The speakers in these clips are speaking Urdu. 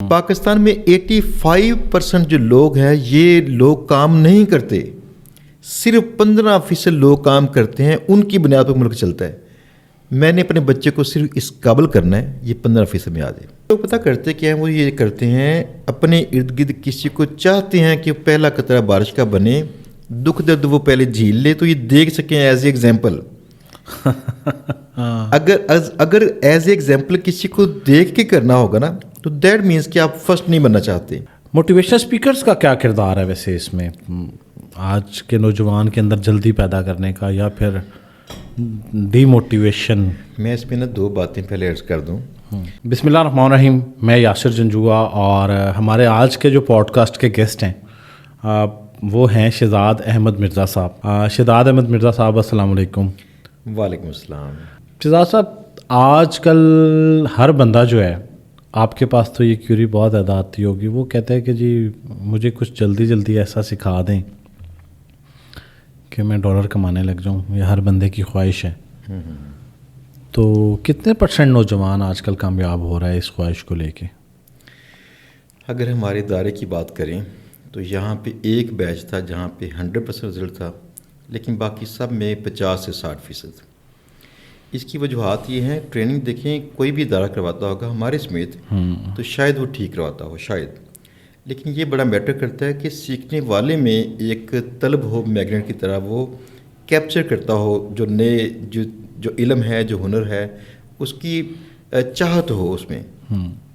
پاکستان میں 85% جو لوگ ہیں یہ لوگ کام نہیں کرتے, صرف 15% لوگ کام کرتے ہیں, ان کی بنیاد پر ملک چلتا ہے. میں نے اپنے بچے کو صرف اس قابل کرنا ہے یہ 15% میں آ جائے. تو پتہ کرتے کیا ہیں, وہ یہ کرتے ہیں اپنے ارد گرد کسی کو چاہتے ہیں کہ پہلا قطرہ بارش کا بنے, دکھ درد وہ پہلے جھیل لے تو یہ دیکھ سکیں ایز اے ایگزامپل. اگر ایز اے ایگزامپل کسی کو دیکھ کے کرنا ہوگا نا تو دیٹ مینس کہ آپ فرسٹ نہیں بننا چاہتے. موٹیویشنل اسپیکرز کا کیا کردار ہے ویسے اس میں, آج کے نوجوان کے اندر جلدی پیدا کرنے کا یا پھر ڈی موٹیویشن؟ میں اس میں نا 2 باتیں پہلے عرض کر دوں. بسم اللہ الرحمن الرحیم. میں یاسر جنجوعہ اور ہمارے آج کے جو پوڈ کاسٹ کے گیسٹ ہیں وہ ہیں شہزاد احمد مرزا صاحب. شہزاد احمد مرزا صاحب السلام علیکم. وعلیکم السلام. شہزاد صاحب, آج کل ہر بندہ جو ہے, آپ کے پاس تو یہ کیوری بہت ادا آتی ہوگی, وہ کہتا ہے کہ جی مجھے کچھ جلدی جلدی ایسا سکھا دیں کہ میں ڈالر کمانے لگ جاؤں. یہ ہر بندے کی خواہش ہے. تو کتنے % نوجوان آج کل کامیاب ہو رہا ہے اس خواہش کو لے کے؟ اگر ہمارے ادارے کی بات کریں تو یہاں پہ ایک بیچ تھا جہاں پہ 100% رزلٹ تھا, لیکن باقی سب میں 50 سے 60%. اس کی وجوہات یہ ہیں, ٹریننگ دیکھیں کوئی بھی ادارہ کرواتا ہوگا ہمارے سمیت تو شاید وہ ٹھیک کرواتا ہو شاید, لیکن یہ بڑا میٹر کرتا ہے کہ سیکھنے والے میں ایک طلب ہو میگنیٹ کی طرح, وہ کیپچر کرتا ہو جو نئے جو علم ہے جو ہنر ہے اس کی چاہت ہو اس میں,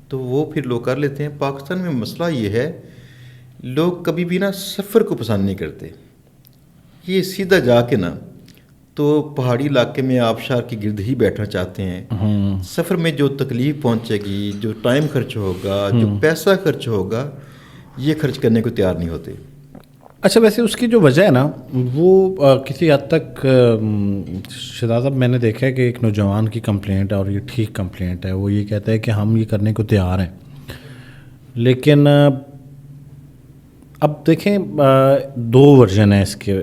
تو وہ پھر لوگ کر لیتے ہیں. پاکستان میں مسئلہ یہ ہے لوگ کبھی بھی نا سفر کو پسند نہیں کرتے. یہ سیدھا جا کے نا تو پہاڑی علاقے میں آبشار کے گرد ہی بیٹھنا چاہتے ہیں. سفر میں جو تکلیف پہنچے گی, جو ٹائم خرچ ہوگا, جو پیسہ خرچ ہوگا, یہ خرچ کرنے کو تیار نہیں ہوتے. اچھا, ویسے اس کی جو وجہ ہے نا وہ کسی حد تک شہزاد صاحب میں نے دیکھا ہے کہ ایک نوجوان کی کمپلینٹ ہے اور یہ ٹھیک کمپلینٹ ہے. وہ یہ کہتا ہے کہ ہم یہ کرنے کو تیار ہیں, لیکن اب دیکھیں 2 ورژن ہیں اس کے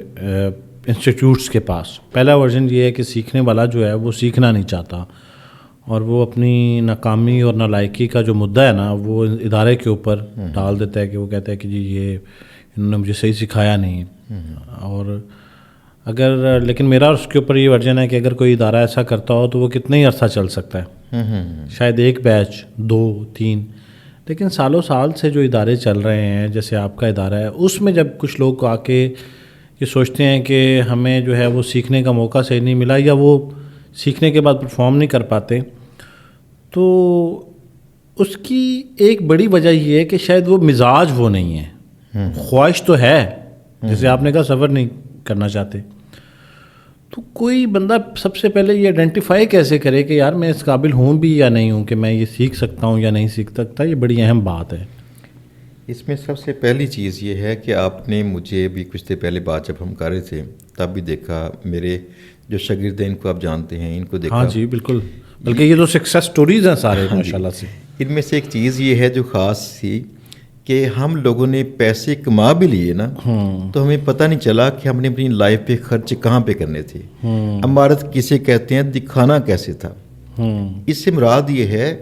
انسٹیٹیوٹس کے پاس. پہلا ورژن یہ ہے کہ سیکھنے والا جو ہے وہ سیکھنا نہیں چاہتا اور وہ اپنی ناکامی اور نالائقی کا جو مدعا ہے نا وہ ادارے کے اوپر ڈال دیتا ہے کہ وہ کہتا ہے کہ جی یہ انہوں نے مجھے صحیح سکھایا نہیں. اور اگر لیکن میرا اس کے اوپر یہ ورژن ہے کہ اگر کوئی ادارہ ایسا کرتا ہو تو وہ کتنا ہی عرصہ چل سکتا ہے, شاید 1 بیچ 2 3, لیکن سالوں سال سے جو ادارے چل رہے ہیں جیسے آپ کا ادارہ ہے اس میں جب کچھ لوگ آ کے یہ سوچتے ہیں کہ ہمیں جو ہے وہ سیکھنے کا موقع صحیح نہیں ملا یا وہ سیکھنے کے بعد پرفارم نہیں کر پاتے, تو اس کی ایک بڑی وجہ یہ ہے کہ شاید وہ مزاج وہ نہیں ہے. خواہش تو ہے, جیسے آپ نے کہا سفر نہیں کرنا چاہتے, تو کوئی بندہ سب سے پہلے یہ آئیڈینٹیفائی کیسے کرے کہ یار میں اس قابل ہوں بھی یا نہیں ہوں کہ میں یہ سیکھ سکتا ہوں یا نہیں سیکھ سکتا؟ یہ بڑی اہم بات ہے. اس میں سب سے پہلی چیز یہ ہے کہ آپ نے مجھے بھی کچھ دیر پہلے بات جب ہم کر رہے تھے تب بھی دیکھا, میرے جو شاگرد ہیں ان کو آپ جانتے ہیں, ان کو دیکھا. ہاں جی بالکل, بلکہ یہ تو سکسیس سٹوریز ہیں سارے ماشاءاللہ سے. ان میں سے ایک چیز یہ ہے جو خاص تھی کہ ہم لوگوں نے پیسے کما بھی لیے نا تو ہمیں پتہ نہیں چلا کہ ہم نے اپنی لائف پہ خرچ کہاں پہ کرنے تھے. عمارت کسے کہتے ہیں, دکھانا کیسے تھا. اس سے مراد یہ ہے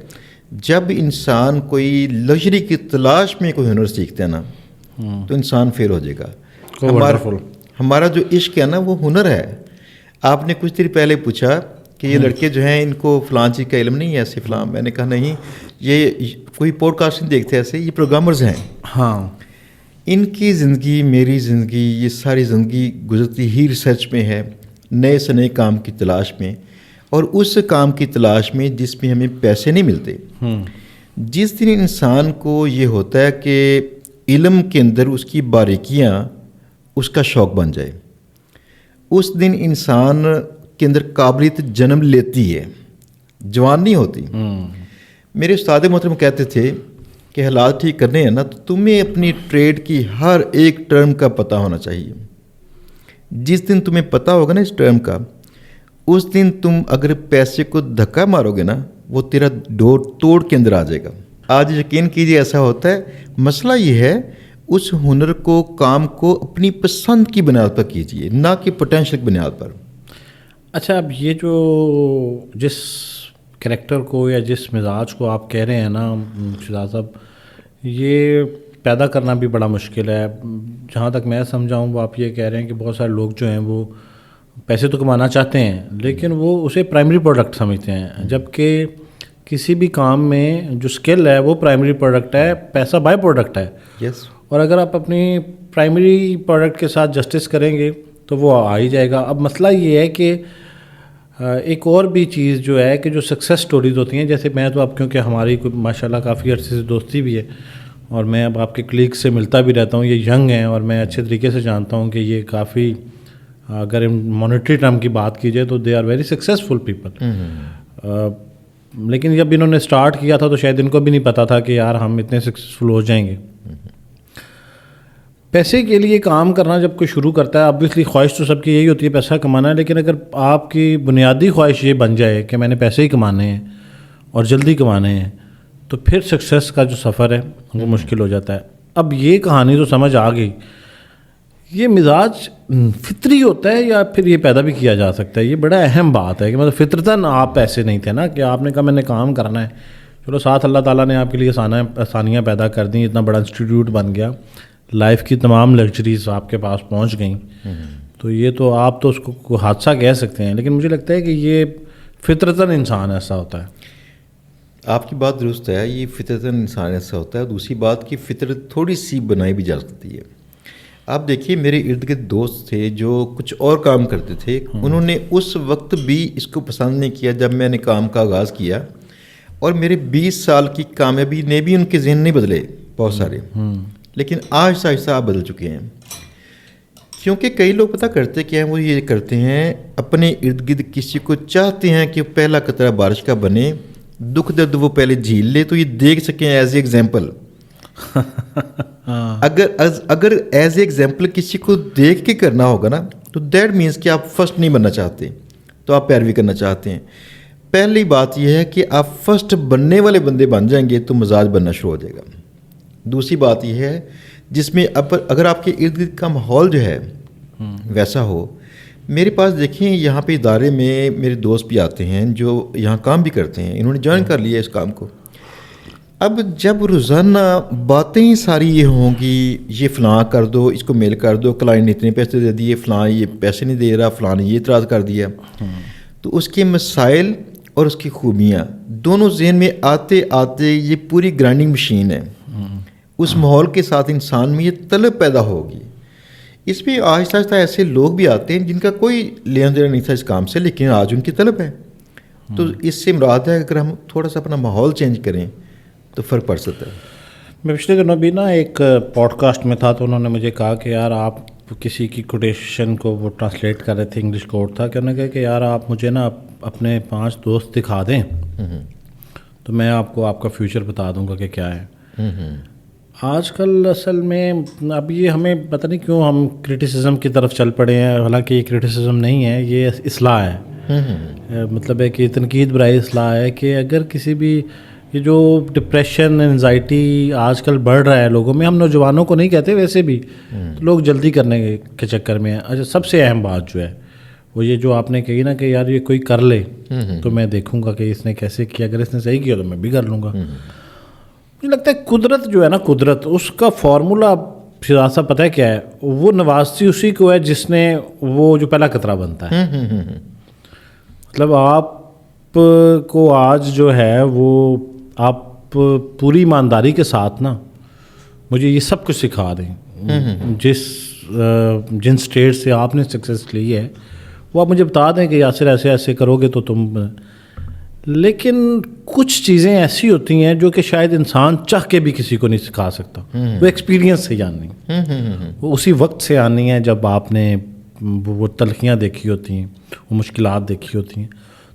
جب انسان کوئی لگژری کی تلاش میں کوئی ہنر سیکھتا ہے نا تو انسان فیل ہو جائے گا. ہمارا جو عشق ہے نا وہ ہنر ہے. آپ نے کچھ دیر پہلے پوچھا کہ یہ لڑکے جو ہیں ان کو فلاں چیز کا علم نہیں ہے ایسے فلاں, میں نے کہا نہیں, یہ کوئی پوڈ کاسٹ نہیں دیکھتے ایسے, یہ پروگرامرز ہیں. ہاں, ان کی زندگی, میری زندگی, یہ ساری زندگی گزرتی ہی ریسرچ میں ہے, نئے سے نئے کام کی تلاش میں, اور اس کام کی تلاش میں جس میں ہمیں پیسے نہیں ملتے. جس دن انسان کو یہ ہوتا ہے کہ علم کے اندر اس کی باریکیاں اس کا شوق بن جائے, اس دن انسان کے اندر قابلیت جنم لیتی ہے, جوان نہیں ہوتی. میرے استاد محترم کہتے تھے کہ حالات ٹھیک کرنے ہیں نا تو تمہیں اپنی ٹریڈ کی ہر ایک ٹرم کا پتہ ہونا چاہیے. جس دن تمہیں پتہ ہوگا نا اس ٹرم کا, اس دن تم اگر پیسے کو دھکا مارو گے نا وہ تیرا ڈور توڑ کے اندر آ جائے گا. آج یقین کیجیے ایسا ہوتا ہے. مسئلہ یہ ہے اس ہنر کو, کام کو اپنی پسند کی بنیاد پر کیجیے, نہ کہ پوٹینشیل کی بنیاد پر. اچھا, اب یہ جو جس کریکٹر کو یا جس مزاج کو آپ کہہ رہے ہیں نا شہزاد صاحب یہ پیدا کرنا بھی بڑا مشکل ہے. جہاں تک میں سمجھاؤں وہ آپ یہ کہہ رہے ہیں کہ بہت سارے لوگ جو ہیں وہ پیسے تو کمانا چاہتے ہیں لیکن وہ اسے پرائمری پروڈکٹ سمجھتے ہیں، جبکہ کسی بھی کام میں جو سکل ہے وہ پرائمری پروڈکٹ ہے، پیسہ بائی پروڈکٹ ہے. یس. اور اگر آپ اپنی پرائمری پروڈکٹ کے ساتھ جسٹس کریں گے تو وہ آ ہی جائے گا. اب مسئلہ یہ ہے کہ ایک اور بھی چیز جو ہے کہ جو سکسیس سٹوریز ہوتی ہیں، جیسے میں تو اب کیونکہ ہماری ماشاءاللہ کافی عرصے سے دوستی بھی ہے اور میں اب آپ کے کلیگ سے ملتا بھی رہتا ہوں، یہ ینگ ہیں اور میں اچھے طریقے سے جانتا ہوں کہ یہ کافی، اگر مانیٹری ٹرم کی بات کی جائے تو they are very successful people. لیکن جب انہوں نے اسٹارٹ کیا تھا تو شاید ان کو بھی نہیں پتا تھا کہ یار ہم اتنے سکسیزفل ہو جائیں گے. پیسے کے لیے کام کرنا جب کوئی شروع کرتا ہے، obviously خواہش تو سب کی یہی ہوتی ہے پیسہ کمانا ہے، لیکن اگر آپ کی بنیادی خواہش یہ بن جائے کہ میں نے پیسے ہی کمانے ہیں اور جلدی کمانے ہیں تو پھر سکسیس کا جو سفر ہے وہ مشکل ہو جاتا ہے. اب یہ کہانی تو سمجھ آ گئی. یہ مزاج فطری ہوتا ہے یا پھر یہ پیدا بھی کیا جا سکتا ہے؟ یہ بڑا اہم بات ہے کہ مطلب فطرتاً آپ ایسے نہیں تھے نا کہ آپ نے کہا میں نے کام کرنا ہے، چلو ساتھ اللہ تعالیٰ نے آپ کے لیے آسانیاں پیدا کر دیں، اتنا بڑا انسٹیٹیوٹ بن گیا، لائف کی تمام لگژریز آپ کے پاس پہنچ گئیں. تو یہ تو آپ تو اس کو حادثہ کہہ سکتے ہیں، لیکن مجھے لگتا ہے کہ یہ فطرتاً انسان ایسا ہوتا ہے. آپ کی بات درست ہے، یہ فطرتاً انسان ایسا ہوتا ہے. دوسری بات کہ فطرت تھوڑی سی بنائی بھی جا سکتی ہے. آپ دیکھیے میرے ارد گرد دوست تھے جو کچھ اور کام کرتے تھے، انہوں نے اس وقت بھی اس کو پسند نہیں کیا جب میں نے کام کا آغاز کیا، اور میرے 20 سال کی کامیابی نے بھی ان کے ذہن نہیں بدلے بہت سارے، لیکن آہستہ آہستہ آپ بدل چکے ہیں. کیونکہ کئی لوگ پتہ کرتے کیا ہیں، وہ یہ کرتے ہیں اپنے ارد گرد کسی کو چاہتے ہیں کہ پہلا قطرہ بارش کا بنے، دکھ درد وہ پہلے جھیل لے تو یہ دیکھ سکیں ایز اے ایگزامپل. اگر ایز اے ایگزامپل کسی کو دیکھ کے کرنا ہوگا نا تو دیٹ مینس کہ آپ فرسٹ نہیں بننا چاہتے، تو آپ پیروی کرنا چاہتے ہیں. پہلی بات یہ ہے کہ آپ فرسٹ بننے والے بندے بن جائیں گے تو مزاج بننا شروع ہو جائے گا. دوسری بات یہ ہے جس میں اگر آپ کے ارد گرد کا ماحول جو ہے ویسا ہو. میرے پاس دیکھیں یہاں پہ ادارے میں میرے دوست بھی آتے ہیں جو یہاں کام بھی کرتے ہیں، انہوں نے جوائن کر لیا اس کام کو. اب جب روزانہ باتیں ساری یہ ہوں گی، یہ فلاں کر دو، اس کو میل کر دو، کلائنٹ نے اتنے پیسے دے دیے، فلاں یہ پیسے نہیں دے رہا، فلاں نے یہ اعتراض کر دیا، تو اس کے مسائل اور اس کی خوبیاں دونوں ذہن میں آتے آتے یہ پوری گرائنڈنگ مشین ہے. اس ماحول کے ساتھ انسان میں یہ طلب پیدا ہوگی. اس میں آہستہ آہستہ ایسے لوگ بھی آتے ہیں جن کا کوئی لین دین نہیں تھا اس کام سے، لیکن آج ان کی طلب ہے. تو اس سے مراد ہے اگر ہم تھوڑا سا اپنا ماحول چینج کریں تو فرق پڑ سکتا ہے. میں پچھلے دنوں بھی نا ایک پوڈ کاسٹ میں تھا تو انہوں نے مجھے کہا کہ یار آپ کسی کی کوٹیشن کو وہ ٹرانسلیٹ کر رہے تھے، انگلش کوٹ تھا، کہ انہوں نے کہا کہ یار آپ مجھے نا اپنے 5 دوست دکھا دیں تو میں آپ کو آپ کا فیوچر بتا دوں گا کہ کیا ہے. آج کل اصل میں اب یہ ہمیں پتہ نہیں کیوں ہم کرٹیسزم کی طرف چل پڑے ہیں، حالانکہ یہ کرٹیسزم نہیں ہے، یہ اصلاح ہے. مطلب ہے کہ تنقید برائے اصلاح ہے کہ اگر کسی بھی یہ جو ڈپریشن انزائٹی آج کل بڑھ رہا ہے لوگوں میں، ہم نوجوانوں کو نہیں کہتے ویسے بھی، لوگ جلدی کرنے کے چکر میں ہیں. اچھا سب سے اہم بات جو ہے وہ یہ جو آپ نے کہی نا کہ یار یہ کوئی کر لے تو میں دیکھوں گا کہ اس نے کیسے کیا، اگر اس نے صحیح کیا تو میں بھی کر لوں گا. مجھے لگتا ہے قدرت جو ہے نا، قدرت اس کا فارمولا شہزاد صاحب پتہ ہے کیا ہے؟ وہ نوازتی اسی کو ہے جس نے وہ جو پہلا قطرہ بنتا ہے. مطلب آپ کو آج جو ہے وہ آپ پوری ایمانداری کے ساتھ نا مجھے یہ سب کچھ سکھا دیں، جن اسٹیٹ سے آپ نے سکسیس لی ہے وہ آپ مجھے بتا دیں کہ یاسر ایسے ایسے کرو گے تو تم. لیکن کچھ چیزیں ایسی ہوتی ہیں جو کہ شاید انسان چاہ کے بھی کسی کو نہیں سکھا سکتا، وہ ایکسپیرینس سے جاننی، وہ اسی وقت سے آنی ہے جب آپ نے وہ تلخیاں دیکھی ہوتی ہیں، وہ مشکلات دیکھی ہوتی ہیں،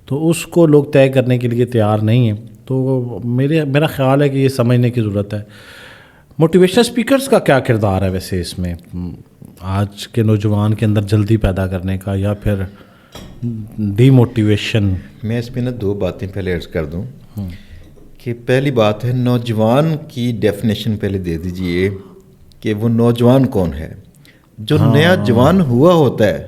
تو اس کو لوگ طے کرنے کے لیے تیار نہیں ہیں. تو میرا خیال ہے کہ یہ سمجھنے کی ضرورت ہے. موٹیویشنل اسپیکرز کا کیا کردار ہے ویسے اس میں آج کے نوجوان کے اندر جلدی پیدا کرنے کا یا پھر ڈی موٹیویشن؟ میں اس میں نا 2 باتیں پہلے عرض کر دوں کہ پہلی بات ہے نوجوان کی ڈیفینیشن پہلے دے دیجئے کہ وہ نوجوان کون ہے. جو نیا جوان ہوا ہوتا ہے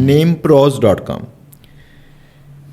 nameproz.com।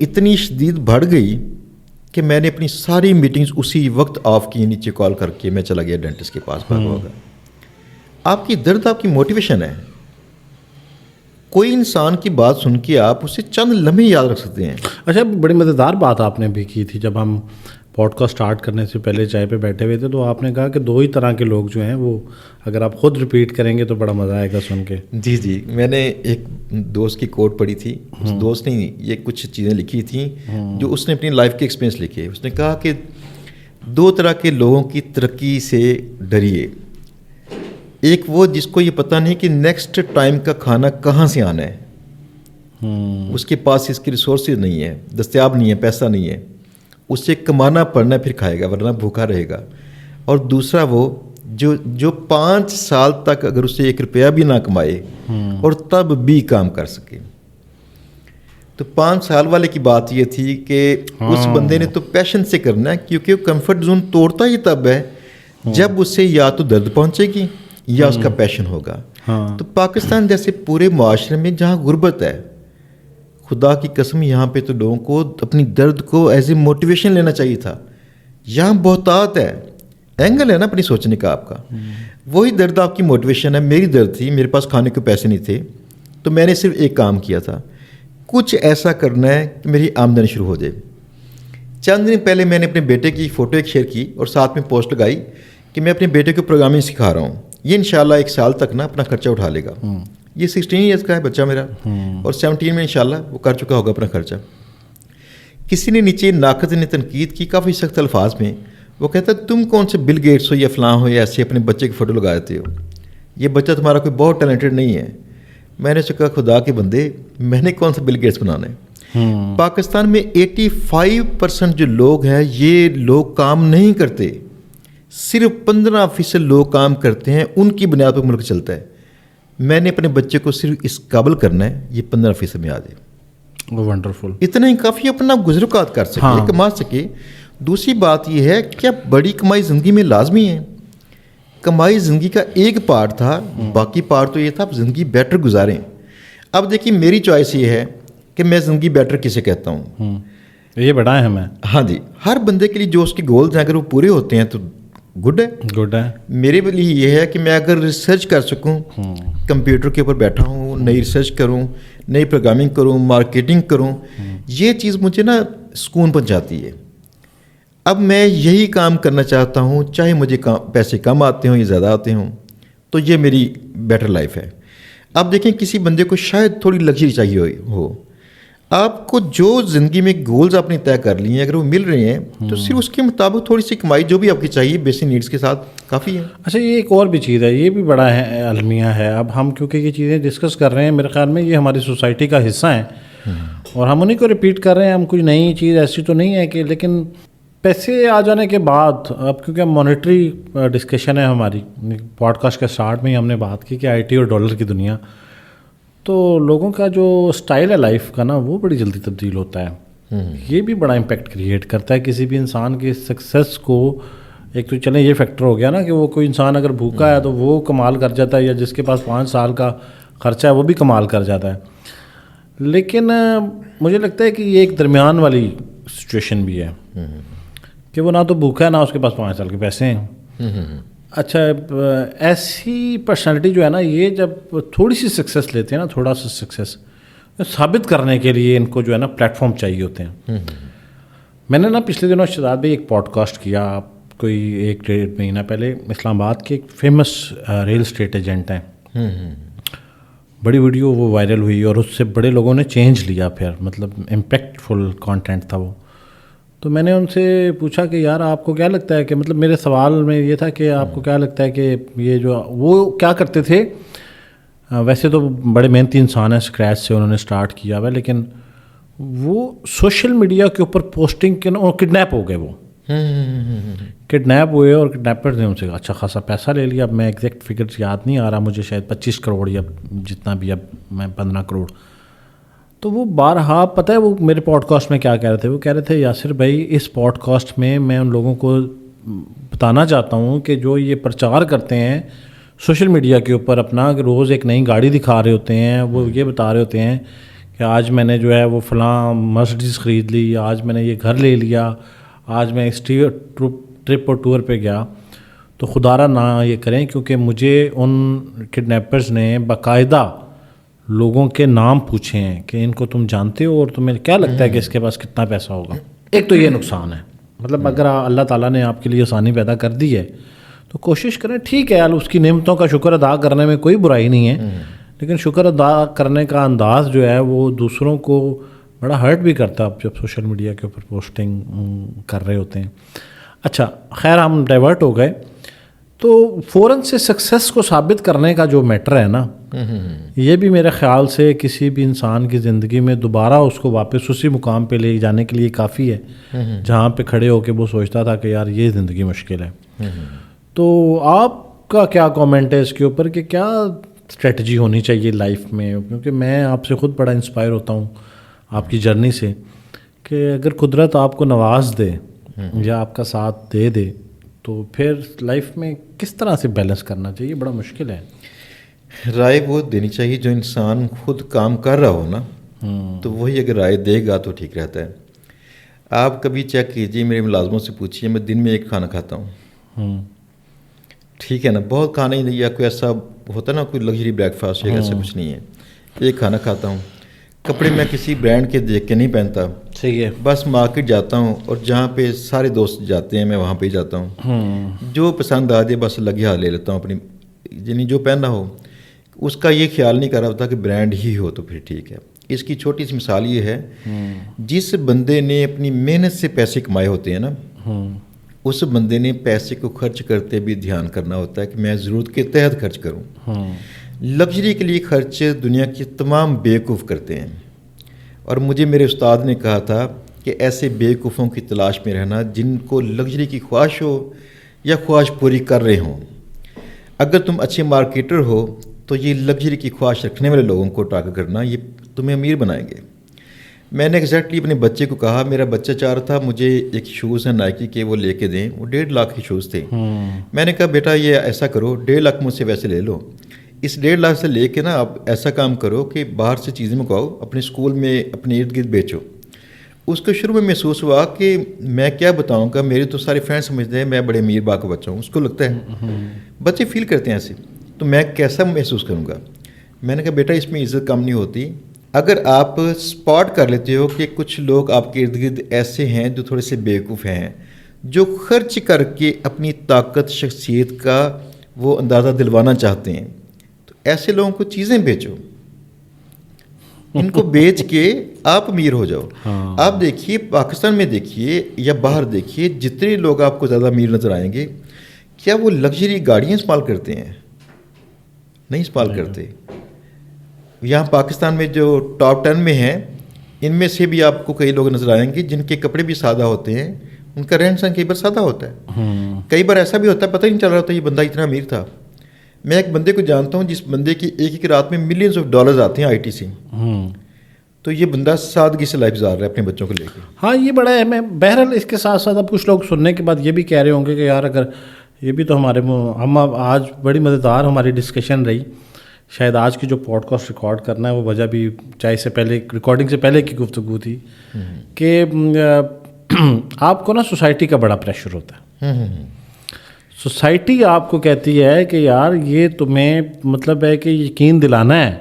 اتنی شدید بڑھ گئی کہ میں نے اپنی ساری میٹنگز اسی وقت آف کی, نیچے کال کر کے میں چلا گیا ڈینٹسٹ کے پاس بھاگا ہوگا. آپ کی درد آپ کی موٹیویشن ہے. کوئی انسان کی بات سن کے آپ اسے چند لمحے یاد رکھ سکتے ہیں. اچھا, بڑی مزیدار بات آپ نے بھی کی تھی جب ہم پوڈ کاسٹ اسٹارٹ کرنے سے پہلے چائے پہ بیٹھے ہوئے تھے, تو آپ نے کہا کہ 2 ہی طرح کے لوگ جو ہیں وہ اگر آپ خود ریپیٹ کریں گے تو بڑا مزہ آئے گا سن کے. جی, میں نے ایک دوست کی کوٹ پڑھی تھی. اس دوست نے یہ کچھ چیزیں لکھی تھیں جو اس نے اپنی لائف کے ایکسپیرینس لکھے. اس نے کہا کہ 2 طرح کے لوگوں کی ترقی سے ڈریے. ایک وہ جس کو یہ پتہ نہیں کہ نیکسٹ ٹائم کا کھانا کہاں سے آنا ہے, اس کے پاس اس کی ریسورسز نہیں ہے, دستیاب نہیں ہے, پیسہ نہیں ہے, اسے کمانا پڑنا پھر کھائے گا ورنہ بھوکا رہے گا. اور دوسرا وہ جو 5 سال تک اگر اسے 1 روپیہ بھی نہ کمائے اور تب بھی کام کر سکے. تو 5 سال والے کی بات یہ تھی کہ اس بندے نے تو پیشن سے کرنا ہے, کیونکہ وہ کمفرٹ زون توڑتا ہی تب ہے جب اسے یا تو درد پہنچے گی یا اس کا پیشن ہوگا. تو پاکستان جیسے پورے معاشرے میں جہاں غربت ہے, خدا کی قسم یہاں پہ تو لوگوں کو اپنی درد کو ایز اے موٹیویشن لینا چاہیے تھا. یہاں بہتات ہے, اینگل ہے نا اپنی سوچنے کا آپ کا. وہی درد آپ کی موٹیویشن ہے. میری درد تھی, میرے پاس کھانے کے پیسے نہیں تھے, تو میں نے صرف ایک کام کیا تھا, کچھ ایسا کرنا ہے کہ میری آمدنی شروع ہو جائے. چند دن پہلے میں نے اپنے بیٹے کی فوٹو ایک شیئر کی اور ساتھ میں پوسٹ لگائی کہ میں اپنے بیٹے کو پروگرامنگ سکھا رہا ہوں, یہ انشاءاللہ 1 سال تک نا اپنا خرچہ اٹھا لے گا. یہ 16 ایئرس کا ہے بچہ میرا, اور 17 میں انشاءاللہ وہ کر چکا ہوگا اپنا خرچہ. کسی نے نیچے ناقد نے تنقید کی کافی سخت الفاظ میں. وہ کہتا ہے تم کون سے بل گیٹس ہو یا فلاں ہو یا ایسے اپنے بچے کی فوٹو لگا دیتے ہو, یہ بچہ تمہارا کوئی بہت ٹیلنٹڈ نہیں ہے. میں نے کہا خدا کے بندے, میں نے کون سا بل گیٹس بنانا ہے. پاکستان میں 85% جو لوگ ہیں یہ لوگ کام نہیں کرتے, صرف 15% لوگ کام کرتے ہیں, ان کی بنیاد پر ملک چلتا ہے. میں نے اپنے بچے کو صرف اس قابل کرنا ہے یہ 15% میں آ جائے. ونڈرفل, اتنا ہی کافی اپنا گزرکات کر سکے, کما سکے. دوسری بات یہ ہے کہ بڑی کمائی زندگی میں لازمی ہے. کمائی زندگی کا ایک پارٹ تھا, باقی پارٹ تو یہ تھا آپ زندگی بیٹر گزاریں. اب دیکھیے میری چوائس یہ ہے کہ میں زندگی بیٹر کسے کہتا ہوں, یہ بڑا اہم ہے. ہاں جی, ہر بندے کے لیے جو اس کے گولز ہیں اگر وہ پورے ہوتے ہیں تو گڈ ہے. میرے لیے یہ ہے کہ میں اگر ریسرچ کر سکوں, کمپیوٹر کے اوپر بیٹھا ہوں, نئی ریسرچ کروں, نئی پروگرامنگ کروں, مارکیٹنگ کروں, یہ چیز مجھے نا سکون پہنچاتی ہے. اب میں یہی کام کرنا چاہتا ہوں, چاہے مجھے پیسے کم آتے ہوں یا زیادہ آتے ہوں, تو یہ میری بیٹر لائف ہے. اب دیکھیں کسی بندے کو شاید تھوڑی لگژری چاہیے ہو, آپ کو جو زندگی میں گولز آپ نے طے کر لیے ہیں اگر وہ مل رہے ہیں تو صرف اس کے مطابق تھوڑی سی کمائی جو بھی آپ کی چاہیے بیسک نیڈس کے ساتھ کافی ہے. اچھا, یہ ایک اور بھی چیز ہے, یہ بھی بڑا المیہ ہے. اب ہم کیونکہ یہ چیزیں ڈسکس کر رہے ہیں, میرے خیال میں یہ ہماری سوسائٹی کا حصہ ہیں اور ہم انہیں کو ریپیٹ کر رہے ہیں. ہم کوئی نئی چیز ایسی تو نہیں ہے کہ, لیکن پیسے آ جانے کے بعد اب کیونکہ مانیٹری ڈسکشن ہے ہماری, پوڈ کاسٹ کے اسٹارٹ میں ہی ہم نے بات کی کہ IT اور ڈالر کی دنیا, تو لوگوں کا جو اسٹائل ہے لائف کا نا وہ بڑی جلدی تبدیل ہوتا ہے. یہ بھی بڑا امپیکٹ کریٹ کرتا ہے کسی بھی انسان کی سکسیس کو. ایک تو چلیں یہ فیکٹر ہو گیا نا کہ وہ کوئی انسان اگر بھوکا ہے تو وہ کمال کر جاتا ہے, یا جس کے پاس 5 سال کا خرچہ ہے وہ بھی کمال کر جاتا ہے. لیکن مجھے لگتا ہے کہ یہ ایک درمیان والی سچویشن بھی ہے کہ وہ نہ تو بھوکا ہے نہ اس کے پاس 5 سال کے پیسے ہیں. اچھا, ایسی پرسنالٹی جو ہے نا یہ جب تھوڑی سی سکسیس لیتے ہیں نا, تھوڑا سا سکسیس ثابت کرنے کے لیے ان کو جو ہے نا پلیٹ فارم چاہیے ہوتے ہیں. میں نے نا پچھلے دنوں شہزاد بھائی ایک پوڈ کاسٹ کیا, کوئی 1-1.5 مہینہ پہلے, اسلام آباد کے ایک فیمس ریل اسٹیٹ ایجنٹ ہیں. بڑی ویڈیو وہ وائرل ہوئی اور اس سے بڑے لوگوں نے چینج لیا, پھر مطلب امپیکٹ فل کانٹینٹ تھا وہ. تو میں نے ان سے پوچھا کہ یار آپ کو کیا لگتا ہے کہ, مطلب میرے سوال میں یہ تھا کہ آپ کو کیا لگتا ہے کہ یہ جو وہ کیا کرتے تھے, ویسے تو بڑے محنتی انسان ہیں, اسکریچ سے انہوں نے اسٹارٹ کیا ہوا ہے, لیکن وہ سوشل میڈیا کے اوپر پوسٹنگ کے نا کڈنیپ ہو گئے. وہ کڈنیپ ہوئے اور کڈنیپر نے ان سے اچھا خاصا پیسہ لے لیا. اب میں ایگزیکٹ فگر یاد نہیں آ رہا مجھے, شاید 25 کروڑ یا جتنا بھی, اب میں 15 کروڑ. تو وہ بارہا پتہ ہے وہ میرے پوڈ کاسٹ میں کیا کہہ رہے تھے, وہ کہہ رہے تھے یاسر بھائی اس پوڈ کاسٹ میں میں ان لوگوں کو بتانا چاہتا ہوں کہ جو یہ پرچار کرتے ہیں سوشل میڈیا کے اوپر اپنا, کہ روز ایک نئی گاڑی دکھا رہے ہوتے ہیں, وہ یہ بتا رہے ہوتے ہیں کہ آج میں نے جو ہے وہ فلاں مرسڈیز خرید لی، آج میں نے یہ گھر لے لیا، آج میں اس ٹرپ اور ٹور پہ گیا، تو خدا را نہ یہ کریں، کیونکہ مجھے ان کڈنیپرز نے باقاعدہ لوگوں کے نام پوچھے ہیں کہ ان کو تم جانتے ہو اور تمہیں کیا لگتا ہے کہ اس کے پاس کتنا پیسہ ہوگا. ایک تو یہ نقصان ہے، مطلب اگر اللہ تعالیٰ نے آپ کے لیے آسانی پیدا کر دی ہے تو کوشش کریں، ٹھیک ہے اس کی نعمتوں کا شکر ادا کرنے میں کوئی برائی نہیں ہے، لیکن شکر ادا کرنے کا انداز جو ہے وہ دوسروں کو بڑا ہرٹ بھی کرتا ہے جب سوشل میڈیا کے اوپر پوسٹنگ کر رہے ہوتے ہیں. اچھا خیر ہم ڈائیورٹ ہو گئے. تو فوراً سے سکسیس کو ثابت کرنے کا جو میٹر ہے نا، یہ بھی میرے خیال سے کسی بھی انسان کی زندگی میں دوبارہ اس کو واپس اسی مقام پہ لے جانے کے لیے کافی ہے جہاں پہ کھڑے ہو کے وہ سوچتا تھا کہ یار یہ زندگی مشکل ہے. تو آپ کا کیا کامنٹ ہے اس کے اوپر کہ کیا اسٹریٹجی ہونی چاہیے لائف میں؟ کیونکہ میں آپ سے خود بڑا انسپائر ہوتا ہوں آپ کی جرنی سے، کہ اگر قدرت آپ کو نواز دے یا آپ کا ساتھ دے دے تو پھر لائف میں کس طرح سے بیلنس کرنا چاہیے؟ بڑا مشکل ہے. رائے وہ دینی چاہیے جو انسان خود کام کر رہا ہو نا، تو وہی اگر رائے دے گا تو ٹھیک رہتا ہے. آپ کبھی چیک کیجیے، میرے ملازموں سے پوچھیے، میں دن میں ایک کھانا کھاتا ہوں، ٹھیک ہے نا، بہت کھانا ہی نہیں، یا کوئی ایسا ہوتا نا کوئی لگژری بریک فاسٹ یا ایسا کچھ نہیں ہے، ایک کھانا کھاتا ہوں. کپڑے میں کسی برانڈ کے دیکھ کے نہیں پہنتا، صحیح ہے، بس مارکیٹ جاتا ہوں اور جہاں پہ سارے دوست جاتے ہیں میں وہاں پہ ہی جاتا ہوں، جو پسند آ جائے بس لگی ہاتھ لے لیتا ہوں اپنی، یعنی جو پہننا ہو. اس کا یہ خیال نہیں کر رہا ہوتا کہ برانڈ ہی ہو تو پھر ٹھیک ہے. اس کی چھوٹی سی مثال یہ ہے، جس بندے نے اپنی محنت سے پیسے کمائے ہوتے ہیں نا، اس بندے نے پیسے کو خرچ کرتے بھی دھیان کرنا ہوتا ہے کہ میں ضرورت کے تحت خرچ کروں. لگژری کے لیے خرچ دنیا کے تمام بیوقوف کرتے ہیں، اور مجھے میرے استاد نے کہا تھا کہ ایسے بیوقوفوں کی تلاش میں رہنا جن کو لگژری کی خواہش ہو یا خواہش پوری کر رہے ہوں. اگر تم اچھے مارکیٹر ہو تو یہ لگژری کی خواہش رکھنے والے لوگوں کو ٹارگٹ کرنا یہ تمہیں امیر بنائیں گے. میں نے ایگزیکٹلی اپنے بچے کو کہا، میرا بچہ چاہ رہا تھا مجھے ایک شوز ہیں نائکی کے وہ لے کے دیں، وہ 1.5 لاکھ کے شوز تھے. میں نے کہا بیٹا یہ ایسا کرو 1.5 لاکھ مجھ سے ویسے لے لو، اس 1.5 لاکھ سے لے کے نا آپ ایسا کام کرو کہ باہر سے چیزیں منگواؤ، اپنے اسکول میں اپنے ارد گرد بیچو. اس کو شروع میں محسوس ہوا کہ میں کیا بتاؤں گا، میرے تو سارے فرینڈ سمجھتے ہیں میں بڑے امیر باپ کا بچہ ہوں، اس کو لگتا ہے، بچے فیل کرتے ہیں ایسے، تو میں کیسا محسوس کروں گا. میں نے کہا بیٹا اس میں عزت کم نہیں ہوتی. اگر آپ اسپاٹ کر لیتے ہو کہ کچھ لوگ آپ کے ارد گرد ایسے ہیں جو تھوڑے سے بیوقوف ہیں، جو خرچ کر کے اپنی طاقت شخصیت کا وہ اندازہ دلوانا چاہتے ہیں، تو ایسے لوگوں کو چیزیں بیچو، ان کو بیچ کے آپ امیر ہو جاؤ. آپ دیکھیے پاکستان میں دیکھیے یا باہر دیکھیے، جتنے لوگ آپ کو زیادہ امیر نظر آئیں گے، کیا وہ لگژری گاڑیاں استعمال کرتے ہیں؟ نہیں استعمال کرتے. یہاں پاکستان میں جو ٹاپ 10 میں ہیں، ان میں سے بھی آپ کو کئی لوگ نظر آئیں گے جن کے کپڑے بھی سادہ ہوتے ہیں، ان کا رہن سہن کئی بار سادہ ہوتا ہے. کئی بار ایسا بھی ہوتا ہے پتہ ہی نہیں چل رہا ہوتا یہ بندہ اتنا امیر تھا. میں ایک بندے کو جانتا ہوں جس بندے کی ایک رات میں ملینز آف ڈالرز آتے ہیں IT سے، تو یہ بندہ سادگی سے لائف گزار رہا ہے اپنے بچوں کو لے کے. ہاں یہ بڑا ہے. میں بہرحال اس کے ساتھ ساتھ اب کچھ لوگ سننے کے بعد یہ بھی کہہ رہے ہوں گے کہ یار اگر یہ بھی تو ہم آج بڑی مزیدار ہماری ڈسکشن رہی، شاید آج کی جو پوڈ کاسٹ ریکارڈ کرنا ہے وہ وجہ بھی چاہے سے پہلے ریکارڈنگ سے پہلے کی گفتگو تھی کہ آپ کو نا سوسائٹی کا بڑا پریشر ہوتا ہے. سوسائٹی آپ کو کہتی ہے کہ یار یہ تمہیں مطلب ہے کہ یقین دلانا ہے،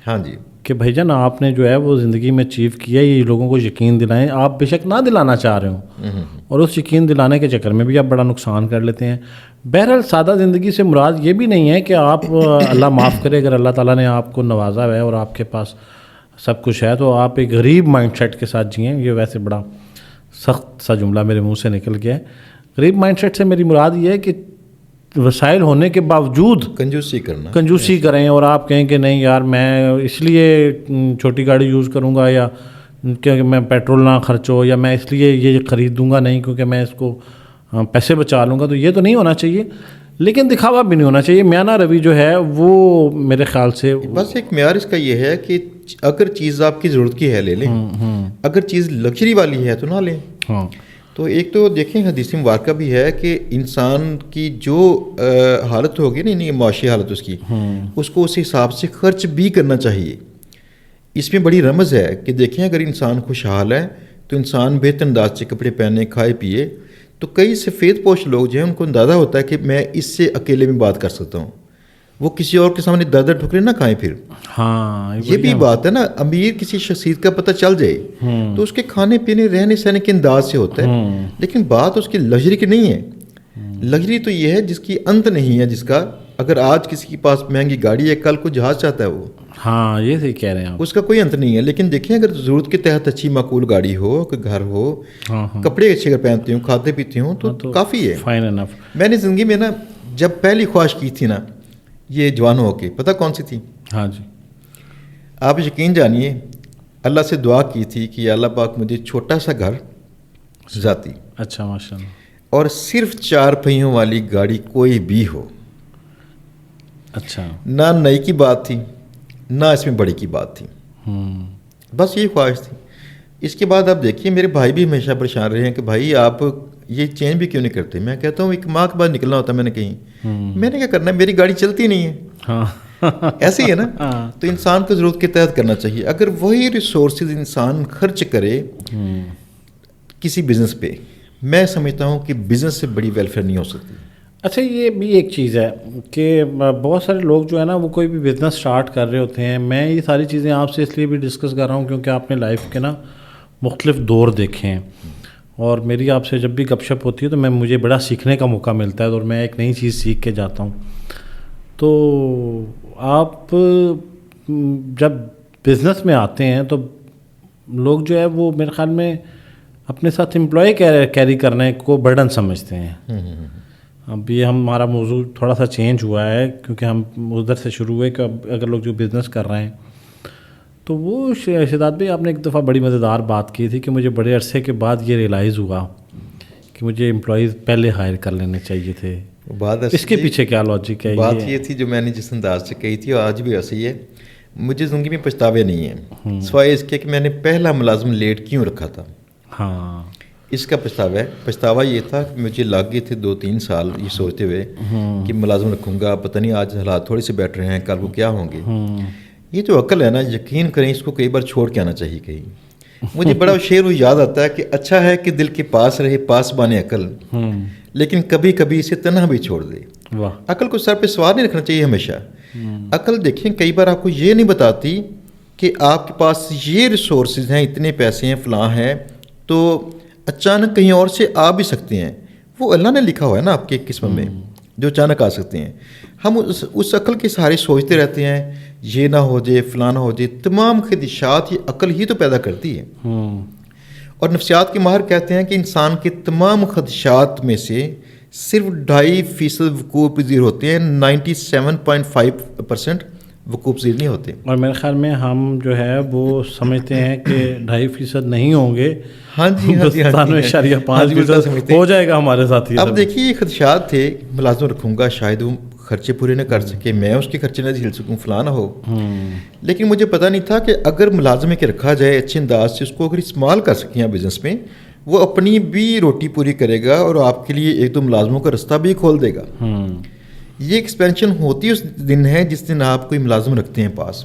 ہاں جی، کہ بھائی جان آپ نے جو ہے وہ زندگی میں اچیو کیا، یہ لوگوں کو یقین دلائیں. آپ بے شک نہ دلانا چاہ رہے ہوں، اور اس یقین دلانے کے چکر میں بھی آپ بڑا نقصان کر لیتے ہیں. بہرحال سادہ زندگی سے مراد یہ بھی نہیں ہے کہ آپ اللہ معاف کرے اگر اللہ تعالیٰ نے آپ کو نوازا ہے اور آپ کے پاس سب کچھ ہے تو آپ ایک غریب مائنڈ سیٹ کے ساتھ جئیں. یہ ویسے بڑا سخت سا جملہ میرے منہ سے نکل گیا ہے. غریب مائنڈ سیٹ سے میری مراد یہ ہے کہ وسائل ہونے کے باوجود کنجوسی کریں اور آپ کہیں کہ نہیں یار میں اس لیے چھوٹی گاڑی یوز کروں گا یا کہ میں پیٹرول نہ خرچو یا میں اس لیے یہ خریدوں گا نہیں کیونکہ میں اس کو پیسے بچا لوں گا. تو یہ تو نہیں ہونا چاہیے، لیکن دکھاوا بھی نہیں ہونا چاہیے. میانہ روی جو ہے وہ میرے خیال سے بس ایک معیار اس کا یہ ہے کہ اگر چیز آپ کی ضرورت کی ہے لے لیں، اگر چیز لگژری والی ہے تو نہ لیں. تو ایک تو دیکھیں حدیث مبارکہ بھی ہے کہ انسان کی جو حالت ہوگی نا، معاشی حالت اس کی، اس کو اس حساب سے خرچ بھی کرنا چاہیے. اس میں بڑی رمز ہے کہ دیکھیں اگر انسان خوشحال ہے تو انسان بہتر انداز سے کپڑے پہنے کھائے پیے، تو کئی سفید پوش لوگ جو ہیں ان کو اندازہ ہوتا ہے کہ میں اس سے اکیلے میں بات کر سکتا ہوں، وہ کسی اور کے سامنے در در ٹھکرے نہ کھائیں پھر. ہاں یہ بھی بات ہے نا، امیر کسی شخصیت کا پتہ چل جائے تو اس کے کھانے پینے رہنے سہنے کے انداز سے ہوتا ہے، لیکن بات اس کی لگژری کی نہیں ہے. لگژری تو یہ ہے جس کی انت نہیں ہے، جس کا اگر آج کسی کے پاس مہنگی گاڑی ہے کل کو جہاز چاہتا ہے وہ. ہاں یہ صحیح کہہ رہے ہیں آپ. اس کا کوئی انت نہیں ہے. لیکن دیکھیں اگر ضرورت کے تحت اچھی معقول گاڑی ہو، کوئی گھر ہو، کپڑے اچھے اگر پہنتے ہوں، کھاتے پیتے ہوں تو کافی ہے. فائن انف. میں نے زندگی میں نا جب پہلی خواہش کی تھی نا یہ جوان ہو کے، پتہ کون سی تھی؟ ہاں جی. آپ یقین جانیے اللہ سے دعا کی تھی کہ یا اللہ پاک مجھے چھوٹا سا گھر ذاتی، اچھا ماشاء اللہ. اور صرف 4 پہیوں والی گاڑی کوئی بھی ہو. اچھا. نہ نئی کی بات تھی نہ اس میں بڑی کی بات تھی، بس یہی خواہش تھی. اس کے بعد آپ دیکھیے میرے بھائی بھی ہمیشہ پریشان رہے ہیں کہ بھائی آپ یہ چینج بھی کیوں نہیں کرتے. میں کہتا ہوں ایک ماہ کے بعد نکلنا ہوتا ہے، میں نے کہیں میں نے کیا کرنا ہے، میری گاڑی چلتی نہیں ہے. ہاں ایسے ہی ہے نا. تو انسان کو ضرورت کے تحت کرنا چاہیے. اگر وہی ریسورسز انسان خرچ کرے کسی بزنس پہ، میں سمجھتا ہوں کہ بزنس سے بڑی ویلفیئر نہیں ہو سکتی. اچھا یہ بھی ایک چیز ہے کہ بہت سارے لوگ جو ہے نا وہ کوئی بھی بزنس سٹارٹ کر رہے ہوتے ہیں. میں یہ ساری چیزیں آپ سے اس لیے بھی ڈسکس کر رہا ہوں کیونکہ آپ نے لائف کے نا مختلف دور دیکھے ہیں، اور میری آپ سے جب بھی گپ شپ ہوتی ہے تو مجھے بڑا سیکھنے کا موقع ملتا ہے اور میں ایک نئی چیز سیکھ کے جاتا ہوں. تو آپ جب بزنس میں آتے ہیں تو لوگ جو ہے وہ میرے خیال میں اپنے ساتھ امپلائی کیری کرنے کو برڈن سمجھتے ہیں. اب یہ ہمارا موضوع تھوڑا سا چینج ہوا ہے کیونکہ ہم ادھر سے شروع ہوئے کہ اگر لوگ جو بزنس کر رہے ہیں تو وہ شہزاد بھائی آپ نے ایک دفعہ بڑی مزیدار بات کی تھی کہ مجھے بڑے عرصے کے بعد یہ ریئلائز ہوا کہ مجھے امپلائیز پہلے ہائر کر لینے چاہیے تھے. اس کے پیچھے کیا لاجک ہے؟ بات یہ تھی جو میں نے جس انداز سے کہی تھی اور آج بھی ایسی ہے. مجھے زندگی میں پچھتاوے نہیں ہیں سوائے اس کے کہ میں نے پہلا ملازم لیٹ کیوں رکھا تھا. ہاں اس کا پچھتاوا یہ تھا کہ مجھے لگ گئے تھے 2-3 سال یہ سوچتے ہوئے کہ ملازم رکھوں گا، پتہ نہیں آج حالات تھوڑے سے بیٹھ رہے ہیں کل وہ کیا ہوں گے. یہ جو عقل ہے نا، یقین کریں اس کو کئی بار چھوڑ کے آنا چاہیے کہیں. مجھے بڑا شعر وہ یاد آتا ہے کہ اچھا ہے کہ دل کے پاس رہے پاس بانے عقل، لیکن کبھی کبھی اسے تنہا بھی چھوڑ دے. عقل کو سر پہ سوار نہیں رکھنا چاہیے ہمیشہ. عقل دیکھیں کئی بار آپ کو یہ نہیں بتاتی کہ آپ کے پاس یہ ریسورسز ہیں، اتنے پیسے ہیں، فلاں ہیں، تو اچانک کہیں اور سے آ بھی سکتے ہیں. وہ اللہ نے لکھا ہوا ہے نا آپ کے قسمت میں جو اچانک آ سکتے ہیں. ہم اس عقل کے سہارے سوچتے رہتے ہیں یہ نہ ہو جائے فلاں نہ ہو جائے. تمام خدشات یہ عقل ہی تو پیدا کرتی ہے. اور نفسیات کے ماہر کہتے ہیں کہ انسان کے تمام خدشات میں سے صرف 2.5% وقوع پذیر ہوتے ہیں، 97.5% وقوع پذیر نہیں ہوتے. اور میرے خیال میں ہم جو ہے وہ سمجھتے ہیں کہ 2.5% نہیں ہوں گے. ہاں جی 5% ہو جائے گا ہمارے ساتھ. اب دیکھیے یہ خدشات تھے، ملازم رکھوں گا شاید وہ خرچے پورے نہ کر سکے، میں اس کے خرچے نہ جھیل سکوں، فلاں نہ ہو. لیکن مجھے پتہ نہیں تھا کہ اگر ملازمے کے رکھا جائے اچھے انداز سے، اس کو اگر استعمال کر سکیں بزنس میں، وہ اپنی بھی روٹی پوری کرے گا اور آپ کے لیے 1-2 ملازموں کا رستہ بھی کھول دے گا. یہ ایکسپینشن ہوتی اس دن ہے جس دن آپ کوئی ملازم رکھتے ہیں پاس.